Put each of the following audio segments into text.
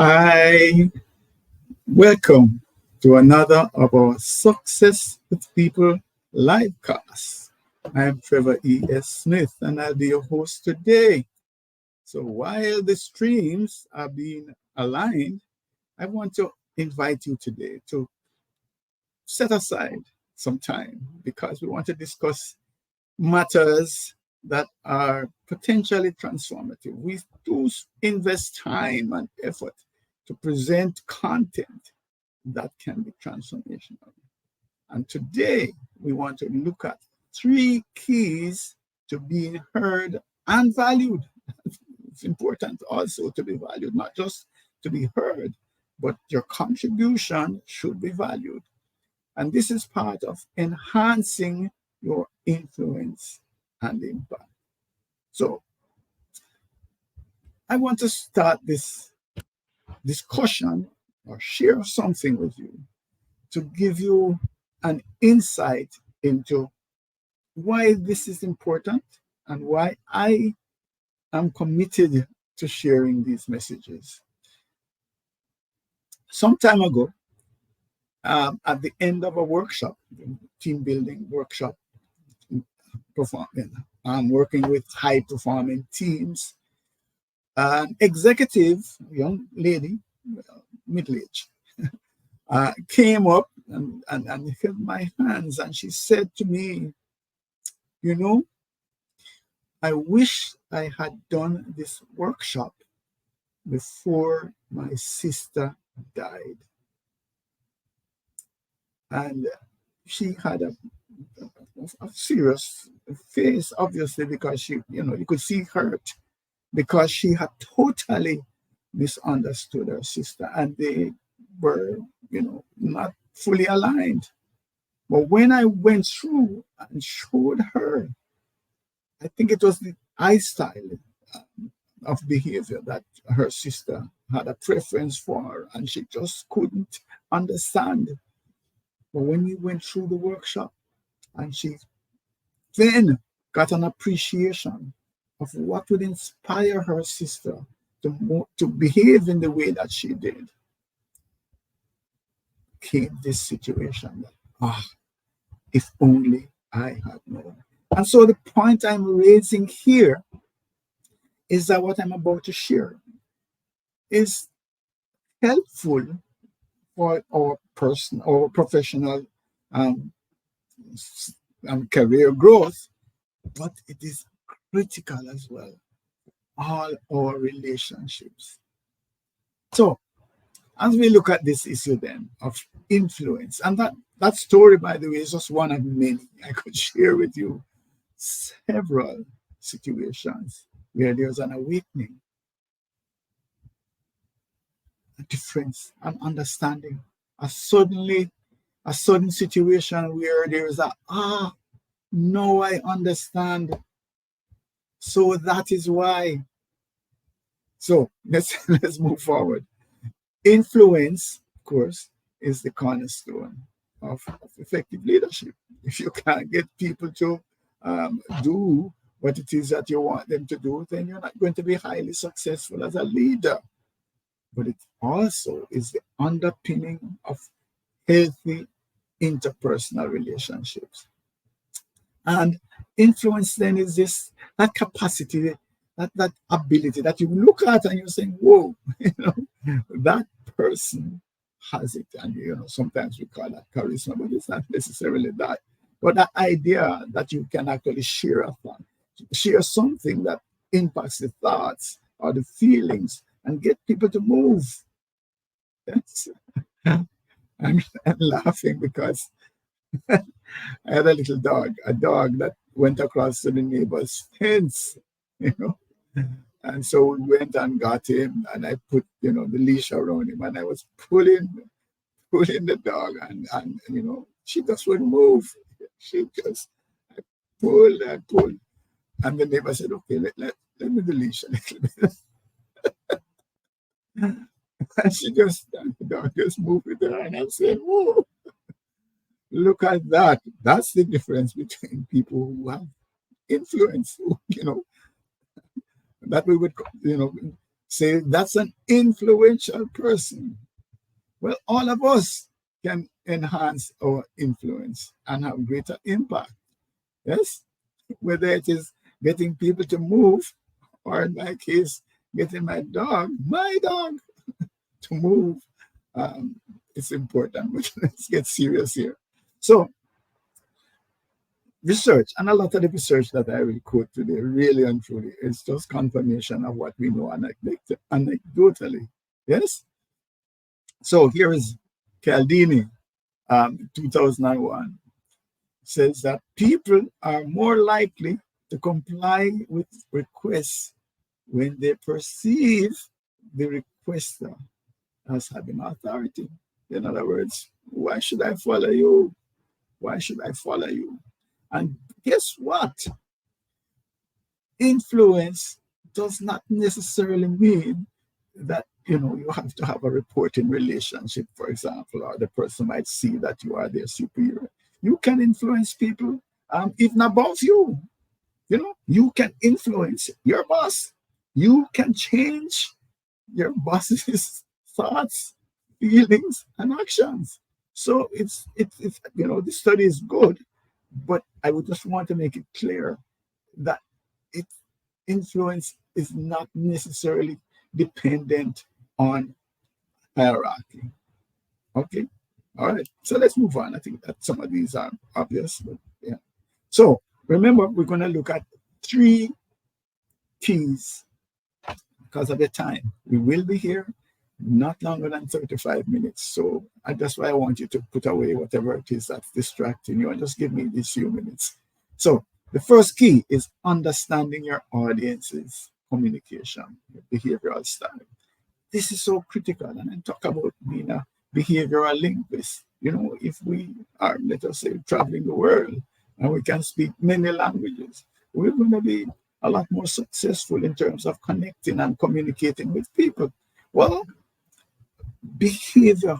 Hi, welcome to another of our Success with People live cast. I'm Trevor E.S. Smith and I'll be your host today. So while the streams are being aligned, I want to invite you today to set aside some time because we want to discuss matters that are potentially transformative. We do invest time and effort to present content that can be transformational. And today we want to look at three keys to being heard and valued. It's important also to be valued, not just to be heard, but your contribution should be valued. And this is part of enhancing your influence and impact. So I want to start this discussion or share something with you to give you an insight into why this is important and why I am committed to sharing these messages. Some time ago, at the end of a workshop, team building workshop, performing, I'm working with high performing teams. An executive, young lady, middle age, came up and held my hands and she said to me, you know, I wish I had done this workshop before my sister died. And she had a serious face, obviously, because you could see hurt because she had totally misunderstood her sister and they were, not fully aligned. But when I went through and showed her, I think it was the eye style of behavior that her sister had a preference for, and she just couldn't understand. But when we went through the workshop, and she then got an appreciation of what would inspire her sister to behave in the way that she did, came this situation that, if only I had known. And so the point I'm raising here is that what I'm about to share is helpful for our person or professional um, career growth, but it is critical as well. All our relationships. So, as we look at this issue then of influence, and that story, by the way, is just one of many. I could share with you several situations where there's an awakening, a difference, an understanding, a sudden situation where there's no, I understand. So that is why. So let's move forward. Influence, of course, is the cornerstone of effective leadership. If you can't get people to do what it is that you want them to do, then you're not going to be highly successful as a leader. But it also is the underpinning of healthy interpersonal relationships. And influence then is that capacity, that ability that you look at and you're saying, whoa, that person has it. And sometimes we call that charisma, but it's not necessarily that. But that idea that you can actually share a thought, share something that impacts the thoughts or the feelings and get people to move. That's, I'm laughing because I had a little dog, a dog that went across to the neighbor's fence, you know. And so we went and got him, and I put, the leash around him, and I was pulling the dog, and she just wouldn't move. She just pulled and pulled. And the neighbor said, okay, let me the leash a little bit. And the dog just moved with her, and I'm saying, whoa, look at that. That's the difference between people who have influence, that we would, Say that's an influential person. Well, all of us can enhance our influence and have greater impact. Yes, whether it is getting people to move, or in my case, getting my dog to move. Um, it's important, but let's get serious here. So, research, and a lot of the research that I will quote today, really and truly, is just confirmation of what we know anecdotally. Yes? So, here is Cialdini, 2001, says that people are more likely to comply with requests when they perceive the requester as having authority. In other words, why should I follow you? Why should I follow you? And guess what? Influence does not necessarily mean that you have to have a reporting relationship, for example, or the person might see that you are their superior. You can influence people, even above you. You can influence your boss. You can change your boss's thoughts, feelings, and actions. So it's the study is good, but I would just want to make it clear that it influence is not necessarily dependent on hierarchy. Okay, all right. So let's move on. I think that some of these are obvious, but yeah. So remember, we're going to look at 3 keys because of the time. We will be here not longer than 35 minutes. So that's why I want you to put away whatever it is that's distracting you and just give me these few minutes. So the first key is understanding your audience's communication, your behavioral style. This is so critical. And I talk about being a behavioral linguist. If we are, let us say, traveling the world and we can speak many languages, we're going to be a lot more successful in terms of connecting and communicating with people. Well, behavior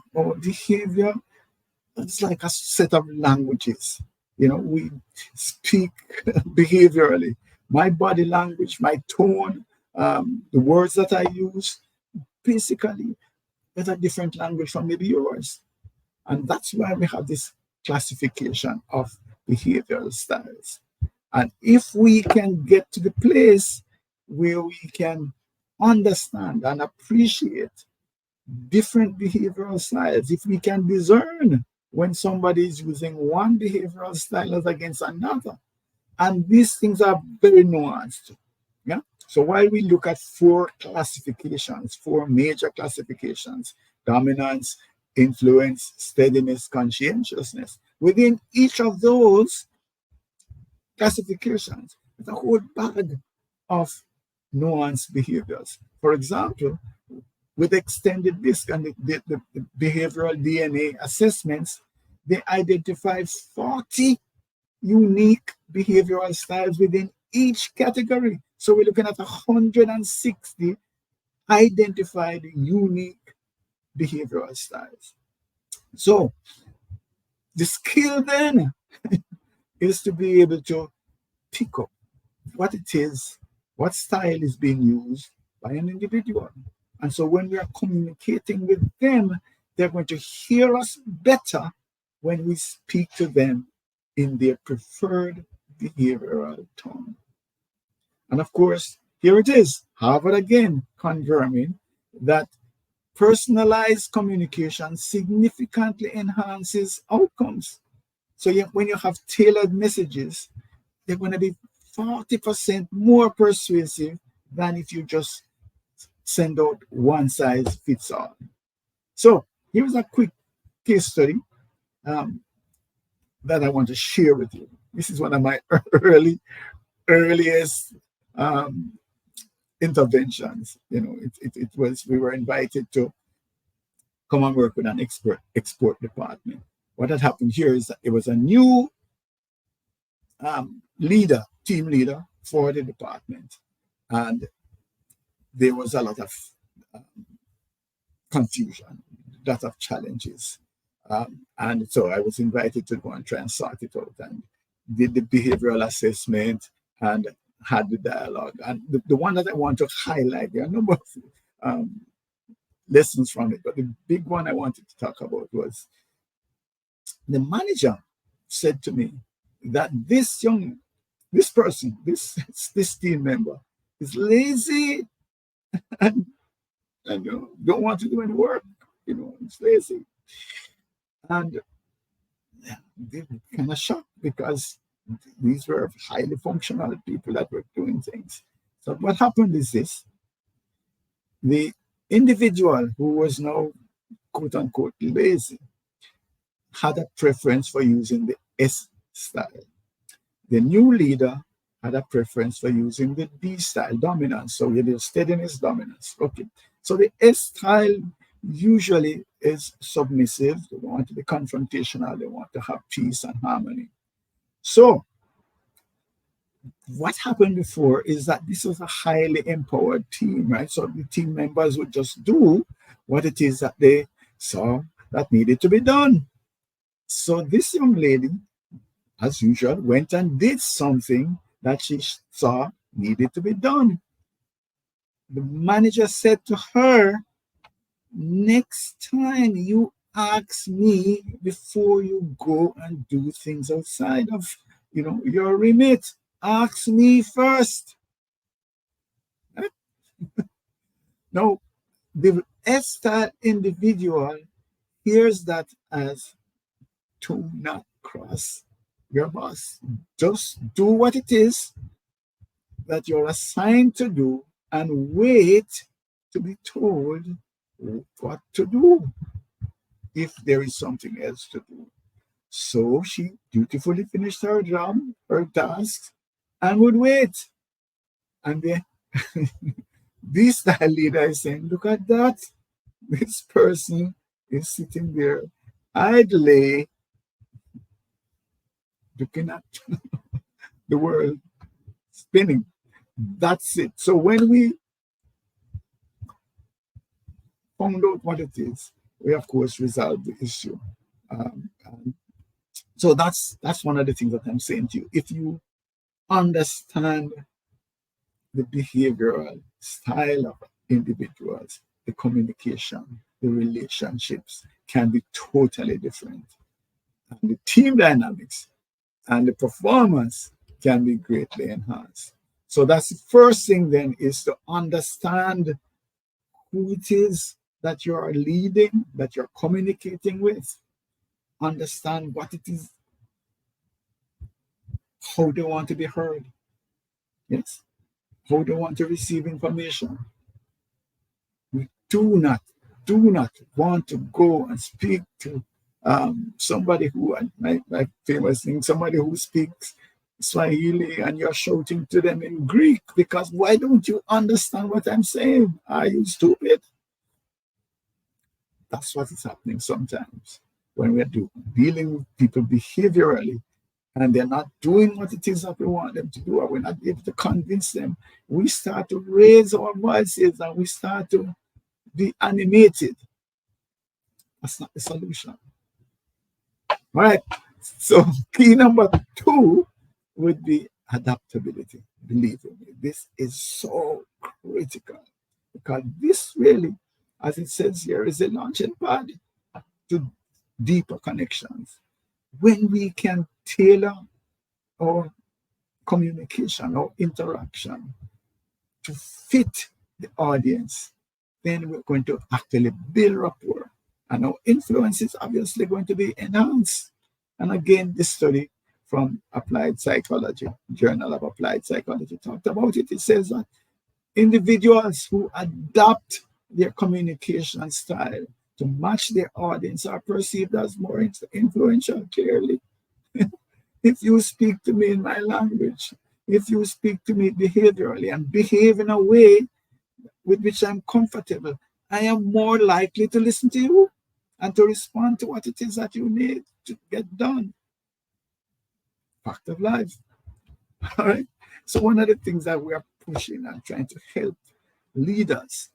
is like a set of languages. We speak behaviorally. My body language, my tone, the words that I use, basically, is a different language from maybe yours. And that's why we have this classification of behavioral styles. And if we can get to the place where we can understand and appreciate different behavioral styles, if we can discern when somebody is using one behavioral style as against another, and these things are very nuanced. Yeah. So while we look at 4 classifications, 4 major classifications: dominance, influence, steadiness, conscientiousness, within each of those classifications, there's a whole bag of nuanced behaviors. For example, with extended DISC and the behavioral DNA assessments, they identify 40 unique behavioral styles within each category. So we're looking at 160 identified unique behavioral styles. So the skill then is to be able to pick up what it is, what style is being used by an individual. And so when we are communicating with them, they're going to hear us better when we speak to them in their preferred behavioral tone. And of course, here it is, Harvard again confirming that personalized communication significantly enhances outcomes. So when you have tailored messages, they're going to be 40% more persuasive than if you just send out one size fits all. So here's a quick case study that I want to share with you. This is one of my earliest interventions. It was, we were invited to come and work with an export department. What had happened here is that it was a new team leader for the department, and there was a lot of confusion, a lot of challenges. And so I was invited to go and try and sort it out, and did the behavioral assessment and had the dialogue. And the one that I want to highlight, there are a number of um, lessons from it, but the big one I wanted to talk about was the manager said to me that this person, this team member is lazy and, don't want to do any work. It's lazy. And they were kind of shocked because these were highly functional people that were doing things. So what happened is this: the individual who was now quote unquote lazy had a preference for using the S style. The new leader had a preference for using the D style, dominance. So it is steadiness, dominance. Okay. So the S style usually is submissive. They want to be confrontational. They want to have peace and harmony. So what happened before is that this was a highly empowered team, right? So the team members would just do what it is that they saw that needed to be done. So this young lady, as usual, went and did something that she saw needed to be done. The manager said to her, next time you ask me before you go and do things outside of your remit, ask me first. Now, the S-style individual hears that as to not cross your boss. Just do what it is that you're assigned to do and wait to be told what to do if there is something else to do. So she dutifully finished her job, her tasks, and would wait. And then this style leader is saying, look at that. This person is sitting there idly looking at the world spinning. That's it. So when we found out what it is, we of course resolved the issue. So that's one of the things that I'm saying to you. If you understand the behavioral style of individuals, the communication, the relationships can be totally different. And the team dynamics and the performance can be greatly enhanced. So that's the first thing then, is to understand who it is that you are leading, that you're communicating with. Understand what it is, how they want to be heard. Yes. How they want to receive information. We do not want to go and speak to somebody who, my famous thing, somebody who speaks Swahili and you're shouting to them in Greek, because why don't you understand what I'm saying? Are you stupid? That's what is happening sometimes when we're dealing with people behaviorally and they're not doing what it is that we want them to do, or we're not able to convince them. We start to raise our voices and we start to be animated. That's not the solution. All right. So key number 2 would be adaptability. Believe me, this is so critical, because this really, as it says here, is a launching pad to deeper connections. When we can tailor our communication or interaction to fit the audience, then we're going to actually build rapport, and our influence is obviously going to be enhanced. And again, this study from Applied Psychology, Journal of Applied Psychology, talked about it. It says that individuals who adapt their communication style to match their audience are perceived as more influential, clearly. If you speak to me in my language, if you speak to me behaviorally and behave in a way with which I'm comfortable, I am more likely to listen to you and to respond to what it is that you need to get done. Fact of life. All right. So one of the things that we are pushing and trying to help leaders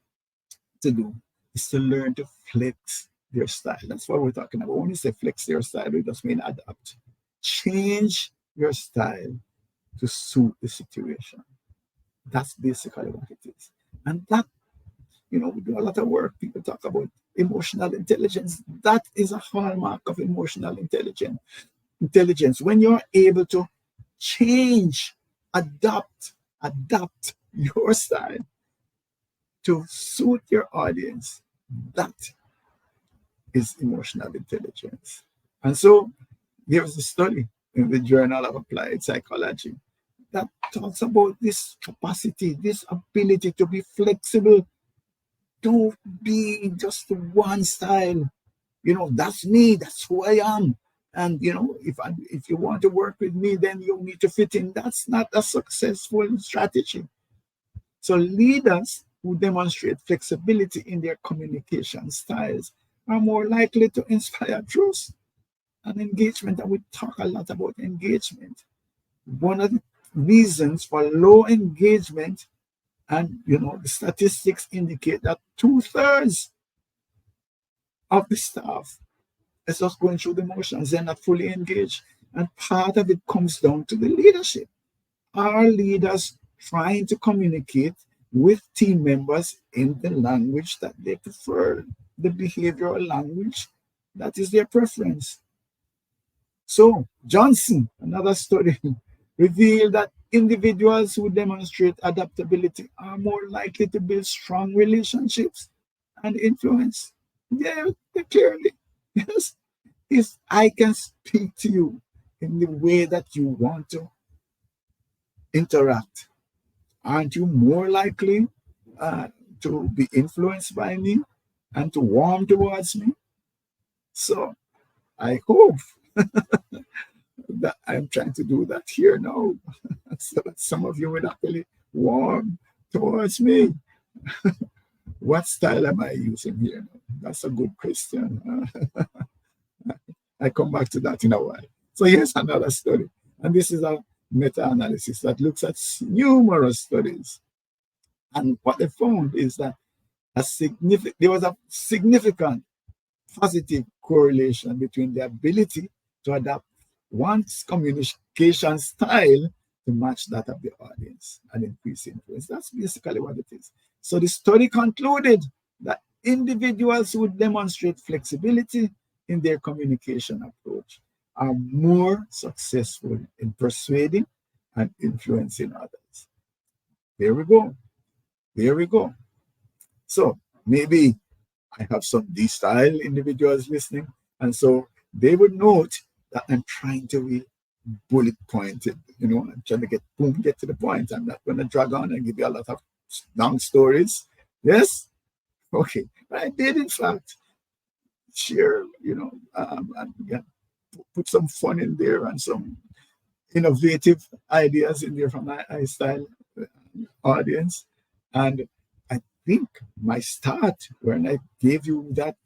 to do is to learn to flex their style. That's what we're talking about. When we say flex their style, we just mean adapt. Change your style to suit the situation. That's basically what it is. And that, we do a lot of work. People talk about emotional intelligence. That is a hallmark of emotional intelligence. When you're able to change, adapt your style to suit your audience, that is emotional intelligence. And so there's a study in the Journal of Applied Psychology that talks about this capacity, this ability to be flexible. Don't be just one style. That's me, that's who I am. And if you want to work with me, then you need to fit in. That's not a successful strategy. So leaders who demonstrate flexibility in their communication styles are more likely to inspire trust and engagement. And we talk a lot about engagement. One of the reasons for low engagement, and the statistics indicate that 2/3 of the staff is just going through the motions. They're not fully engaged. And part of it comes down to the leadership. Are leaders trying to communicate with team members in the language that they prefer, the behavioral language that is their preference? So, Johnson, another study, revealed that individuals who demonstrate adaptability are more likely to build strong relationships and influence. Yeah, clearly. Yes. If I can speak to you in the way that you want to interact, aren't you more likely to be influenced by me and to warm towards me? So I hope that I'm trying to do that here now, so that some of you will actually warm towards me. What style am I using here? That's a good question. I come back to that in a while. So here's another study, and this is a meta-analysis that looks at numerous studies. And what they found is that there was a significant positive correlation between the ability to adapt one's communication style to match that of the audience and increase influence. That's basically what it is. So the study concluded that individuals who demonstrate flexibility in their communication approach are more successful in persuading and influencing others. There we go. There we go. So maybe I have some D-style individuals listening, and so they would note that I'm trying to be bullet pointed. I'm trying to get to the point. I'm not going to drag on and give you a lot of long stories. Yes? Okay. But I did, in fact, share, and put some fun in there and some innovative ideas in there from my iStyle audience. And I think my start, when I gave you that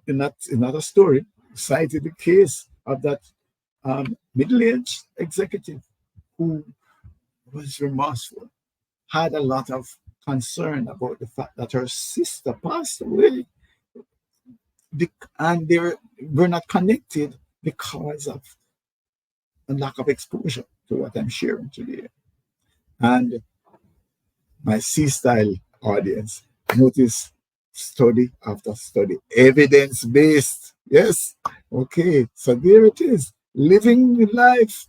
another story, cited the case of that middle-aged executive who was remorseful, had a lot of concern about the fact that her sister passed away, and they were not connected because of a lack of exposure to what I'm sharing today. And my C-style audience notice study after study, evidence-based. Yes. Okay. So there it is. Living the life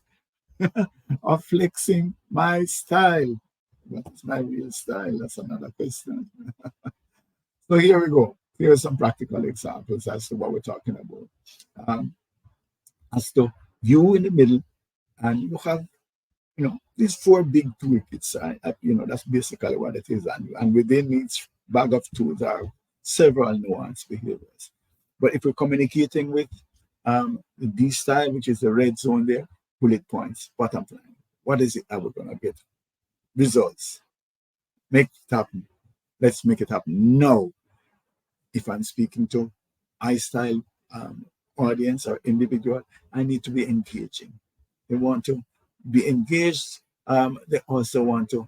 of flexing my style. What is my real style? That's another question. So here we go. Here are some practical examples as to what we're talking about. As to you in the middle, and you have, these 4 big toolkits. That's basically what it is. And within each bag of tools are several nuanced behaviors. But if we're communicating with the D style, which is the red zone there, bullet points, bottom line. What is it that we're going to get? Results. Make it happen. Let's make it happen. No. If I'm speaking to iStyle audience or individual, I need to be engaging. They want to be engaged. They also want to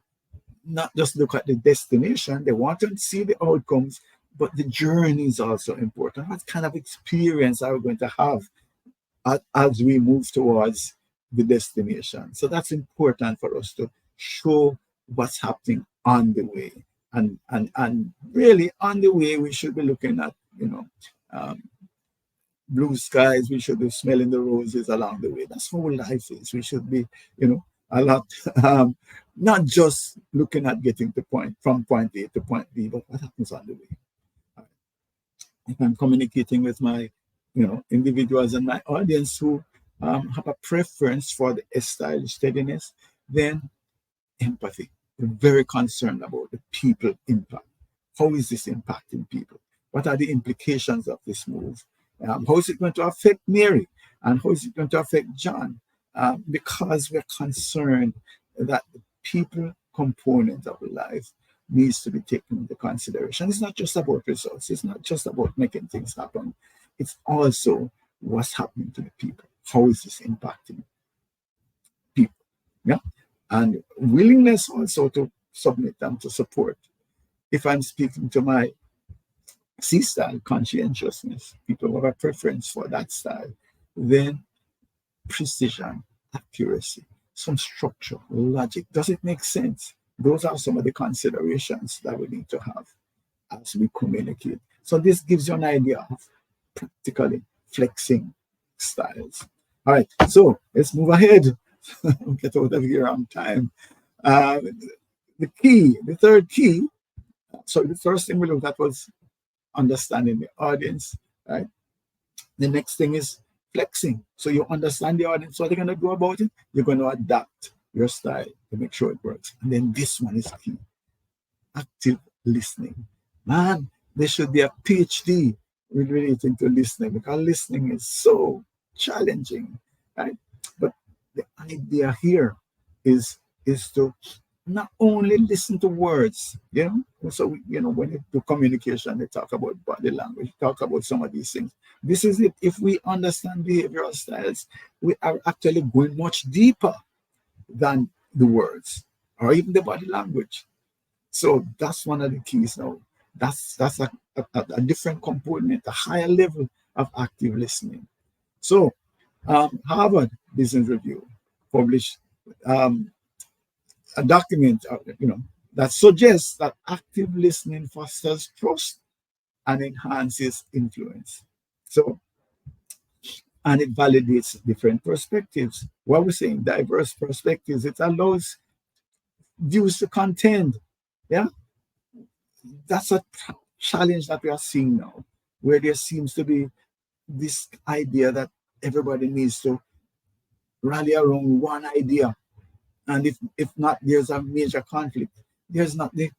not just look at the destination. They want to see the outcomes, but the journey is also important. What kind of experience are we going to have as we move towards the destination? So that's important for us to show what's happening on the way. And really on the way, we should be looking at, um, blue skies. We should be smelling the roses along the way. That's how life is. We should be, a lot, not just looking at getting to from point A to point B, but what happens on the way. If I'm communicating with my, individuals and my audience who have a preference for the style steadiness, then empathy. We're very concerned about the people impact. How is this impacting people? What are the implications of this move? How is it going to affect Mary? And how is it going to affect John? Because we're concerned that the people component of life needs to be taken into consideration. It's not just about results. It's not just about making things happen. It's also what's happening to the people. How is this impacting people? Yeah. And willingness also to submit and to support. If I'm speaking to my C-style conscientiousness, people who have a preference for that style, then precision, accuracy, some structure, logic. Does it make sense? Those are some of the considerations that we need to have as we communicate. So this gives you an idea of practically flexing styles. All right, so let's move ahead. Get out of here on time. The third key, so the first thing we looked at was understanding the audience, right? The next thing is flexing. So you understand the audience, what they're going to do about it. You're going to adapt your style to make sure it works. And then this one is key: active listening. Man, there should be a PhD relating to listening, because listening is so challenging, right? But the idea here is to not only listen to words, So, when it do communication, they talk about body language, talk about some of these things. This is it. If we understand behavioral styles, we are actually going much deeper than the words or even the body language. So that's one of the keys now. That's a different component, a higher level of active listening. So Harvard Business Review published a document, that suggests that active listening fosters trust and enhances influence. So, and it validates different perspectives. What we're saying, diverse perspectives, it allows views to contend. Yeah, that's a challenge that we are seeing now, where there seems to be this idea that everybody needs to rally around one idea. And if not, there's a major conflict. There's not the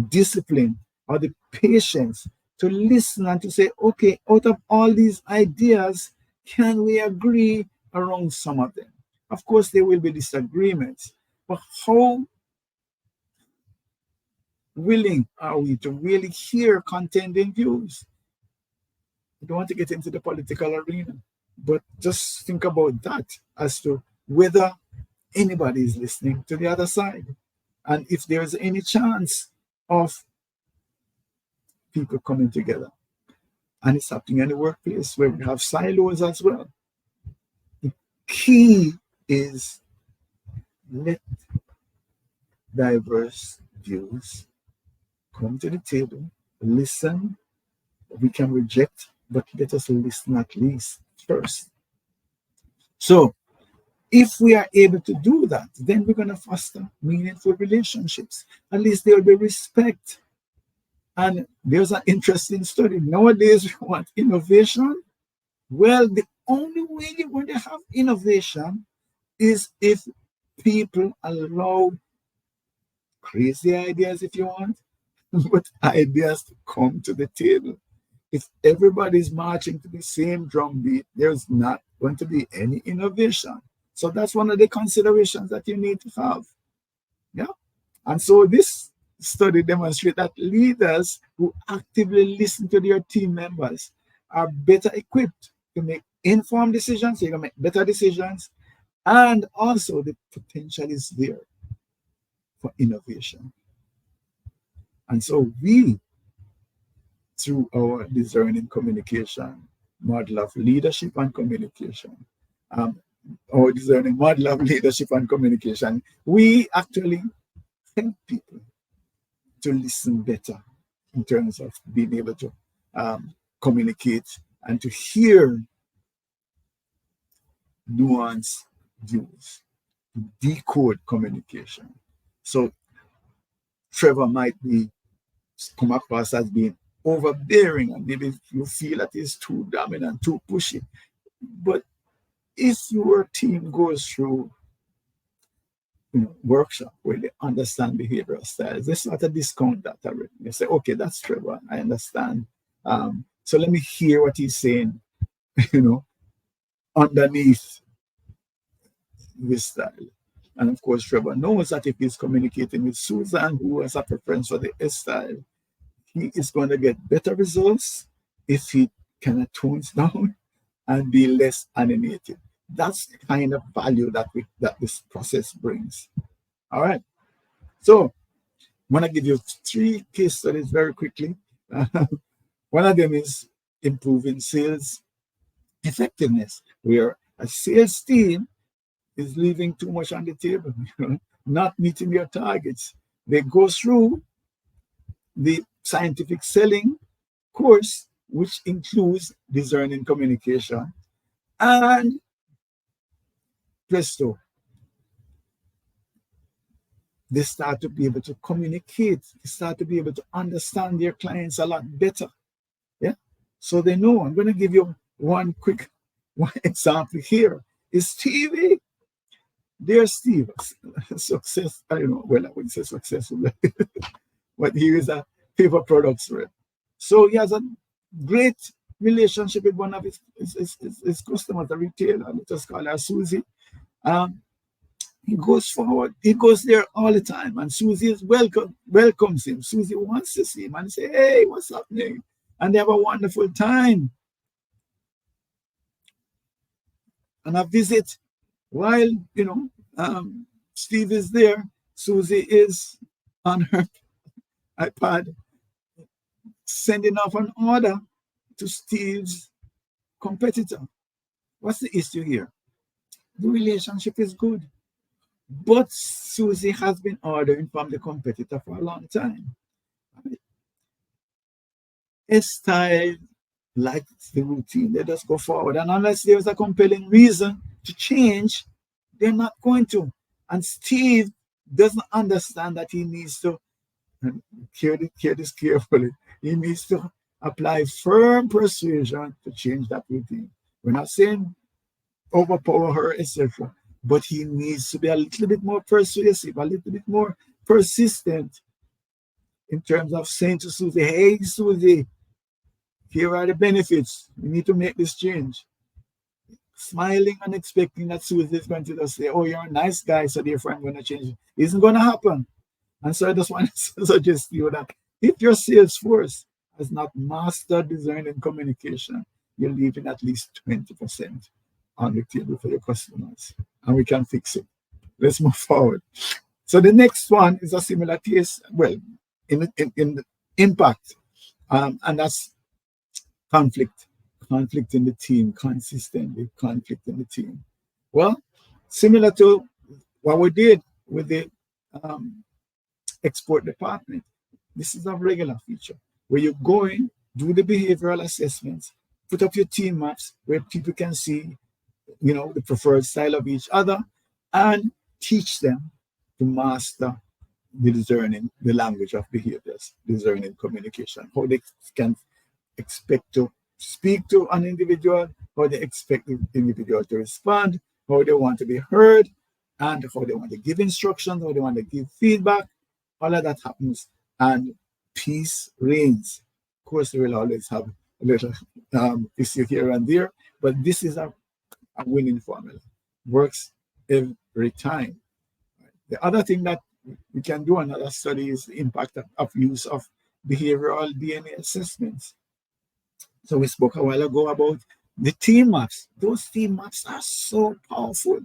discipline or the patience to listen and to say, okay, out of all these ideas, can we agree around some of them? Of course, there will be disagreements, but how willing are we to really hear contending views? I don't want to get into the political arena, but just think about that as to whether anybody is listening to the other side, and if there's any chance of people coming together. And it's happening in the workplace where we have silos as well. The key is let diverse views come to the table, listen. We can reject, but let us listen at least first. So if we are able to do that, then we're going to foster meaningful relationships. At least there will be respect. And there's an interesting study. Nowadays, we want innovation. Well, the only way you're going to have innovation is if people allow crazy ideas, if you want, but ideas to come to the table. If everybody's marching to the same drum beat, there's not going to be any innovation. So that's one of the considerations that you need to have. Yeah. And so this study demonstrates that leaders who actively listen to their team members are better equipped to make informed decisions. They can make better decisions. And also the potential is there for innovation. And so we, through our discerning communication model of leadership and communication, our discerning model of leadership and communication, we actually help people to listen better in terms of being able to communicate and to hear nuanced views, decode communication. So Trevor might be come across as being overbearing, and maybe you feel that he's too dominant, too pushy. But if your team goes through workshop where they understand behavioral styles, they start to discount that already. They say, okay, that's Trevor, I understand. So let me hear what he's saying, underneath this style. And of course, Trevor knows that if he's communicating with Susan, who has a preference for the S style, he is going to get better results if he kind of tones down and be less animated. That's the kind of value that this process brings. All right. So I want to give you 3 case studies very quickly. One of them is improving sales effectiveness, where a sales team is leaving too much on the table, not meeting their targets. They go through the scientific selling course, which includes discerning communication, and presto, they start to be able to communicate. They start to be able to understand their clients a lot better. Yeah. So they know. I'm going to give you one example here. Is Stevie. Dear Steve, success, I don't know, well, I wouldn't say successful, but he is a paper products rep. So he has a great relationship with one of his customers, a retailer. Let us call her Susie. He goes forward. He goes there all the time, and Susie welcomes him. Susie wants to see him and say, "Hey, what's happening?" And they have a wonderful time. And a visit, while Steve is there, Susie is on her iPad sending off an order to Steve's competitor. What's the issue here? The relationship is good, but Susie has been ordering from the competitor for a long time. S-style likes the routine. They just go forward. And unless there's a compelling reason to change, they're not going to. And Steve doesn't understand that he needs to, and hear this carefully, he needs to apply firm persuasion to change that routine. We're not saying overpower her, etc., but he needs to be a little bit more persuasive, a little bit more persistent in terms of saying to Susie, "Hey, Susie, here are the benefits. You need to make this change." Smiling and expecting that Susie is going to just say, "Oh, you're a nice guy, so therefore I'm going to change it." Isn't going to happen. And so I just want to suggest to you that if your sales force has not mastered discerning communication, you're leaving at least 20% on the table for your customers. And we can fix it. Let's move forward. So the next one is a similar case, well, in the impact, and that's conflict in the team, consistently conflict in the team. Well, similar to what we did with the export department, this is a regular feature where you go in, do the behavioral assessments, put up your team maps where people can see, the preferred style of each other, and teach them to master the language of behaviors, discerning communication, how they can expect to speak to an individual, how they expect the individual to respond, how they want to be heard, and how they want to give instructions, how they want to give feedback. All of that happens, and peace reigns. Of course, we will always have a little issue here and there, but this is a winning formula. Works every time. The other thing that we can do another study is the impact of use of behavioral DNA assessments. So we spoke a while ago about the team maps. Those team maps are so powerful.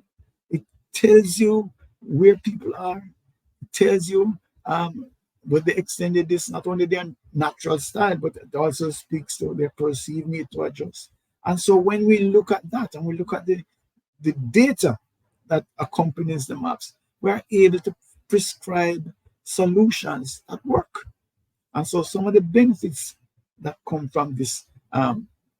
It tells you where people are. It tells you with the extended this, not only their natural style, but it also speaks to their perceived need to adjust. And so when we look at that and we look at the data that accompanies the maps, we're able to prescribe solutions that work. And so some of the benefits that come from this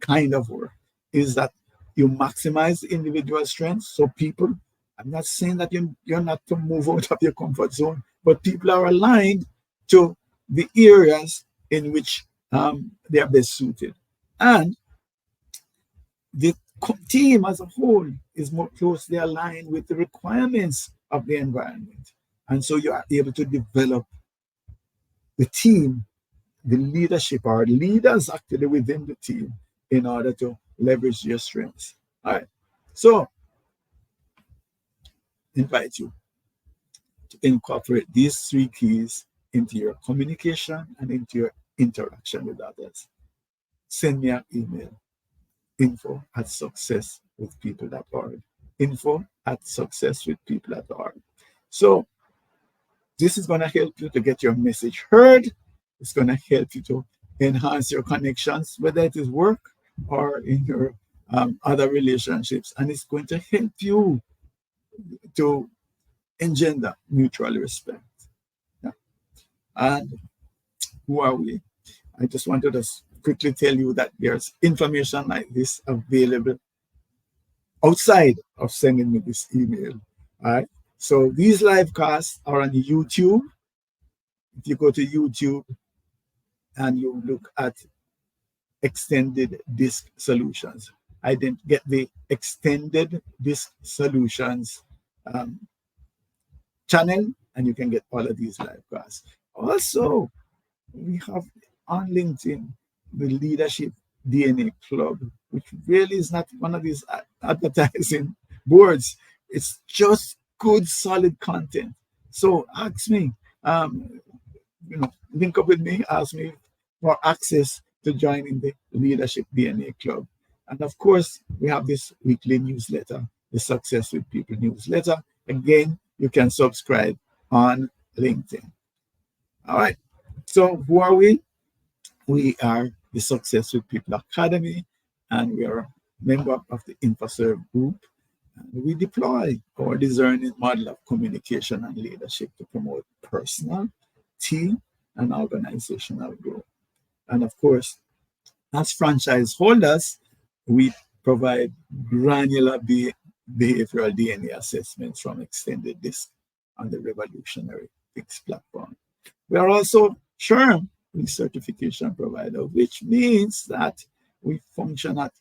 kind of work is that you maximize individual strengths. So people, I'm not saying that you're not to move out of your comfort zone, but people are aligned to the areas in which they are best suited. And the team as a whole is more closely aligned with the requirements of the environment. And so you are able to develop the team, the leadership or leaders actually within the team in order to leverage your strengths. All right. So invite you to incorporate these three keys into your communication and into your interaction with others. Send me an email, info@successwithpeople.org. Info@successwithpeople.org. So this is going to help you to get your message heard. It's going to help you to enhance your connections, whether it is work or in your other relationships. And it's going to help you to engender mutual respect. Yeah. And who are we? I just wanted to quickly tell you that there's information like this available outside of sending me this email. All right. So these live casts are on YouTube. If you go to YouTube and you look at extended disk solutions, I didn't get the extended disk solutions channel, and you can get all of these live casts. Also, we have on LinkedIn the Leadership DNA Club, which really is not one of these advertising boards. It's just good, solid content. So ask me, link up with me, ask me for access to joining the Leadership DNA Club. And of course, we have this weekly newsletter, the Success with People newsletter. Again, you can subscribe on LinkedIn. All right. So who are we? We are the Success with People Academy, and we are a member of the InfoServe group. And we deploy our discerning model of communication and leadership to promote personal, team, and organizational growth. And of course, as franchise holders, we provide granular behavioral DNA assessments from Extended Disk on the Revolutionary Fix platform. We are also SHRM certification provider, which means that we function at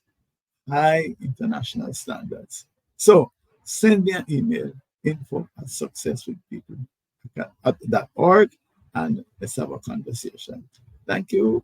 high international standards. So send me an email, info@successwithpeople.org, and let's have a conversation. Thank you.